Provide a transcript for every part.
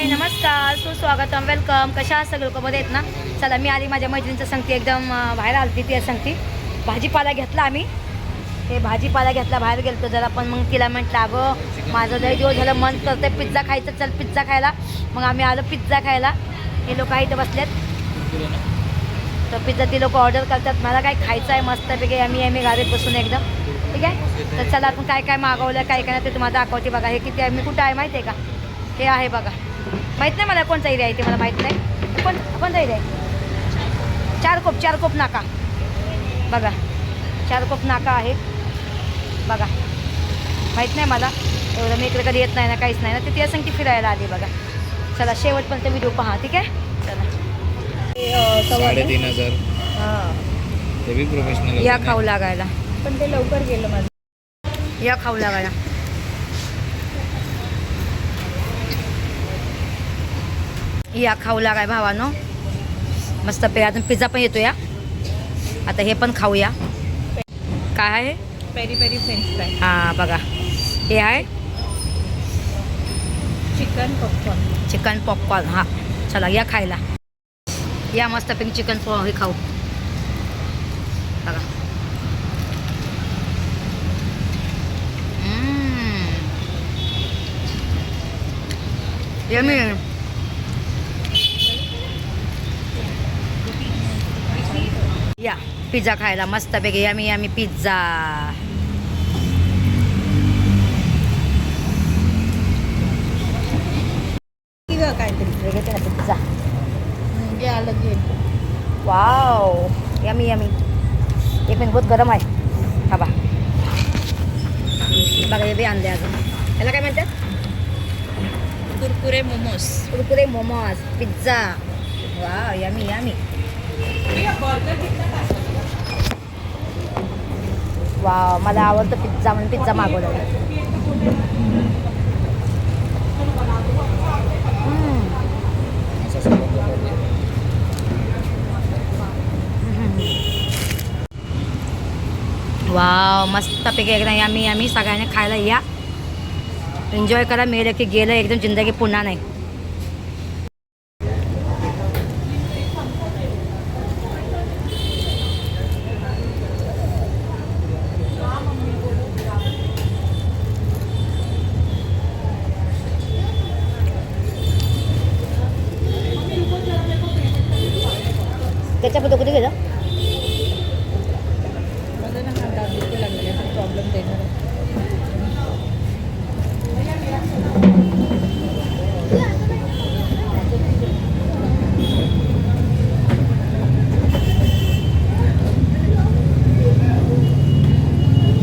हाय नमस्कार सुस्वागतम वेलकम. कशा आहात सगळे लोक बरे आहेत ना. चला मी आली माझ्या मैत्रिणीचं सांगते एकदम बाहेर आलती ती सांगते भाजीपाला घेतला आम्ही. हे भाजीपाला घेतला बाहेर गेलतो जरा पण मग तिला म्हटलं अगं माझं लय दिवस झालं मन करतं पिझ्झा खायचं चल पिझ्झा खायला. मग आम्ही आलो पिझ्झा खायला. हे लोक इथं बसलेत तर पिझ्झा ती लोक ऑर्डर करतात. मला काय खायचं आहे मस्तपैकी आम्ही गाडीत बसून एकदम ठीक आहे. तर चला आपण काय काय मागवलं काय काय ते तुम्हाला दाखवते बघा. हे किती आहे मी कुठं आहे माहिती आहे का. हे आहे बघा माहीत नाही मला कोणता एरिया आहे ते मला माहीत नाही कोणता एरिया आहे. चार कोप नाका बघा. चार कोप नाका आहे बघा. माहीत नाही मला एवढं मी इकडे कधी येत नाही ना काहीच नाही ना. ते सांगते फिरायला आली बघा. चला शेवटपर्यंत व्हिडिओ पहा ठीक आहे. चला 3,500 हां ते बी प्रोफेशनल या खाऊ लागायला पण ते लवकर गेलं माझं. या खाऊ लागायला. या खाऊ लागाय भावानो मस्त पे अजून पिझ्झा पण येतो या. आता हे पण खाऊया. काय आहे पेरी पेरी फ्रेंच फ्राय हां बघा. हे आहे चिकन पॉपकॉर्न. हां चला या खायला या मस्तपैकी चिकन हे खाऊ बघा. यम्मी. या पिझ्झा खायला मस्तपैकी यम्मी पिझ्झा. काहीतरी घेते ना पिझ्झा. जे आलं घे. वाव यम्मी एक मिनिट बहुत गरम आहे. हा बा बघा हे बी आणले अजून. याला काय म्हणतात Kurkure momos pizza. Wow yummy wow मला आवडतं पिझ्झा म्हणून पिझ्झा मागवला. वाव मस्तपैकी एकदम यम्मी सगळ्यांनी खायला या. एन्जॉय करा. मिळेल की गेलं एकदम जिंदगी पुन्हा नाही. त्याच्याबद्दल कुठे गेलं माझं ना हा दाबीला लागलेला प्रॉब्लेम देणार.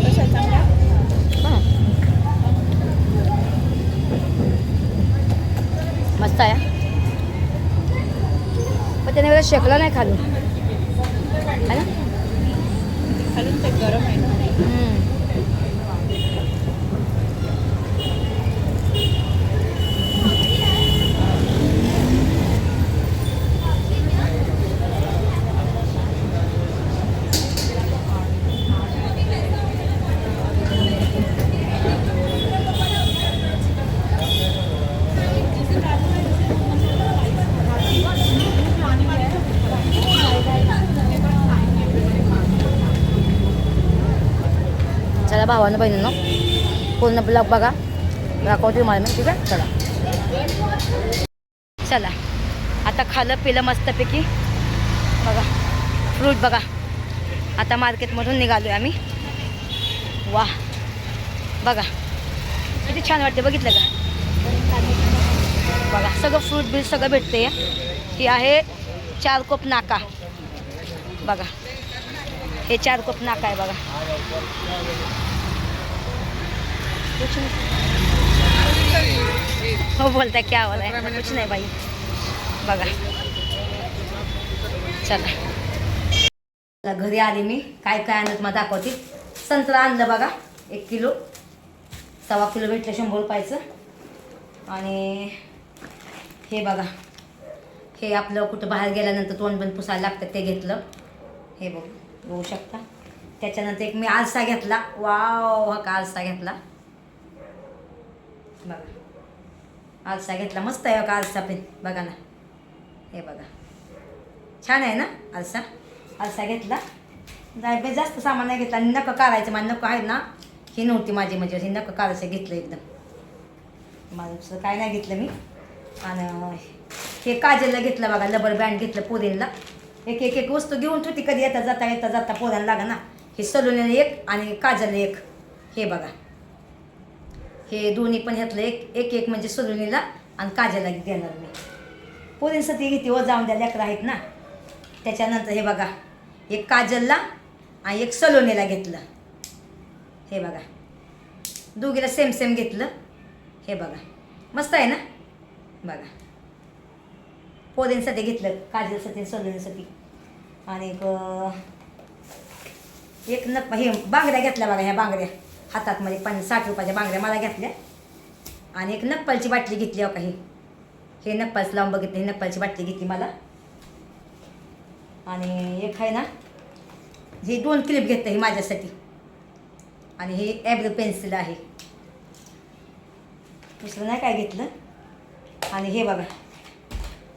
कशा चांगला मस्त आहे पण त्याने वेळेस शेकला नाही खालून है ना. खालून ते गरम आहे ना. चला भावानं बहिणीनं पूर्ण ब्लॉग बघा दाखवते मला मी ठीक आहे. चला आता खाल्लं पिलं मस्तपैकी बघा. फ्रूट बघा. आता मार्केटमधून निघालो आहे आम्ही. वा बघा किती छान वाटते बघितलं का. बघा सगळं फ्रूट बिल सगळं भेटते. ही आहे चार कोप नाका बघा. हे चार कोप नाका आहे बघा. हो बोलता क्या वाला है कुछ नाही बाई बघा. चला घरी आली मी. काय काय आणत मग दाखवते. संत्रा आणलं बघा 1 किलो. 1.25 किलो भेटलं 100 रुपयाचं. आणि हे बघा हे आपलं कुठं बाहेर गेल्यानंतर तोंड बंद पुसायला लागतं ते घेतलं. हे बघू शकता. त्याच्यानंतर एक मी आरसा घेतला. वाव हा का आरसा घेतला बघा. आरसा घेतला मस्त आहे का आरसा पण बघा ना हे बघा छान आहे ना आरसा आरसा घेतला जास्त सामान नाही घेतला आणि नकं काढायचं माझं नकं आहे ना ही नव्हती माझी म्हणजे ही नकं काढायचं घेतलं एकदम माझं दुसरं काय नाही घेतलं मी आणि हे काजलला घेतलं बघा लबर बँड घेतलं पोरींला एक एक एक वस्तू घेऊन ठेवती कधी येता जाता पोरांना लागा ना हे सलूनला एक आणि काजलला एक हे बघा हे दोन्ही पण घेतलं एक एक म्हणजे सलूनीला आणि काजलला देणार मी पोरींसाठी घेते व जाऊन द्या लेकरं आहेत ना त्याच्यानंतर हे बघा एक काजलला आणि एक सलोनीला घेतलं हे बघा दोघीला सेम सेम घेतलं हे बघा मस्त आहे ना बघा पोरींसाठी घेतलं काजलसाठी सलोनीसाठी आणि एक नक हे बांगड्या घेतल्या बघा ह्या बांगड्या हातात मध्ये 60 रुपयाच्या बांगड्या मला घेतल्या आणि एक नक्कलची बाटली घेतली हो काही हे नक्कलच लावून बघितलं ही नक्कलची बाटली घेतली मला आणि एक आहे ना हे 2 क्लिप घेतलं ही माझ्यासाठी आणि हे ॲब्रो पेन्सिल आहे दुसरं नाही काय घेतलं आणि हे बघा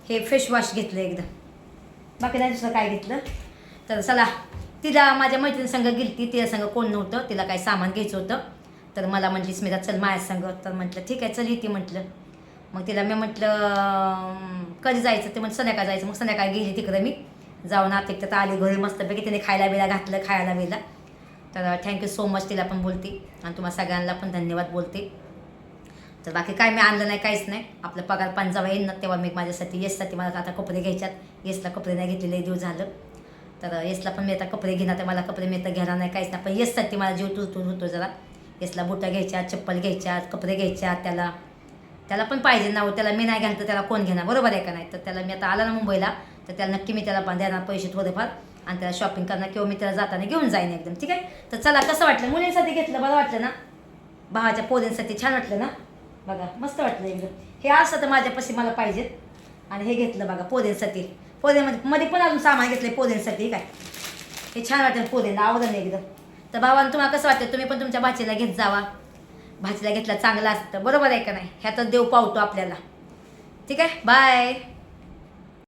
हे फेसवॉश घेतलं एकदम बाकी नाही दुसरं काय घेतलं तर चला तिला माझ्या मैत्रिणी संग गेलती तिला संग कोण नव्हतं तिला काय सामान घ्यायचं होतं तर मला म्हटली स्मिता चल माझ्या संग तर म्हटलं ठीक आहे चल येते म्हटलं मग तिला मी म्हटलं कधी जायचं ते म्हटलं संध्याकाळी जायचं मग संध्याकाळी गेली तिकडं मी जाऊन आता आली घरी मस्तपैकी तिने खायला बिला घातलं खायला बिला तर थँक्यू सो मच तिला पण बोलते आणि तुम्हाला सगळ्यांना पण धन्यवाद बोलते तर बाकी काय मी आणलं नाही काहीच नाही आपलं पगार पाणी जेव्हा येईल ना तेव्हा मी माझ्यासाठी येससाठी मला आता कपडे घ्यायच्यात येसला कपडे नाही घेतलेले दिवस झालं तर येसला पण मी आता कपडे घेणार तर मला कपडे मी आता घेणार नाही काहीच नाही पण येससाठी मला जीव तुटून होतो जरा येसला बुटा घ्यायच्या चप्पल घ्यायच्या कपडे घ्यायच्या त्याला पण पाहिजे ना त्याला मी नाही घालतं त्याला कोण घेणार बरोबर आहे का नाही तर त्याला मी आता आला ना मुंबईला तर त्याला नक्की मी त्याला पण देणार पैसे थोडेफार आणि त्याला शॉपिंग करणार किंवा मी त्याला जाताना घेऊन जाईन एकदम ठीक आहे तर चला कसं वाटलं मुलींसाठी घेतलं बरं वाटलं ना भावाच्या पोरींसाठी छान वाटलं ना बघा मस्त वाटलं एकदम हे असं तर माझ्यापाशी मला पाहिजेत आणि हे घेतलं बघा पोरींसाठी मध्ये पण अजून सामान घेतलं पोरींसाठी काय हे छान वाटतं पोरींना आवडलं एकदम तर भावानं तुम्हाला कसं वाटतं तुम्ही पण तुमच्या भाचीला घेत जावा भाचीला घेतला चांगलं असतं बरोबर आहे का नाही ह्यातच देव पावतो आपल्याला ठीक आहे बाय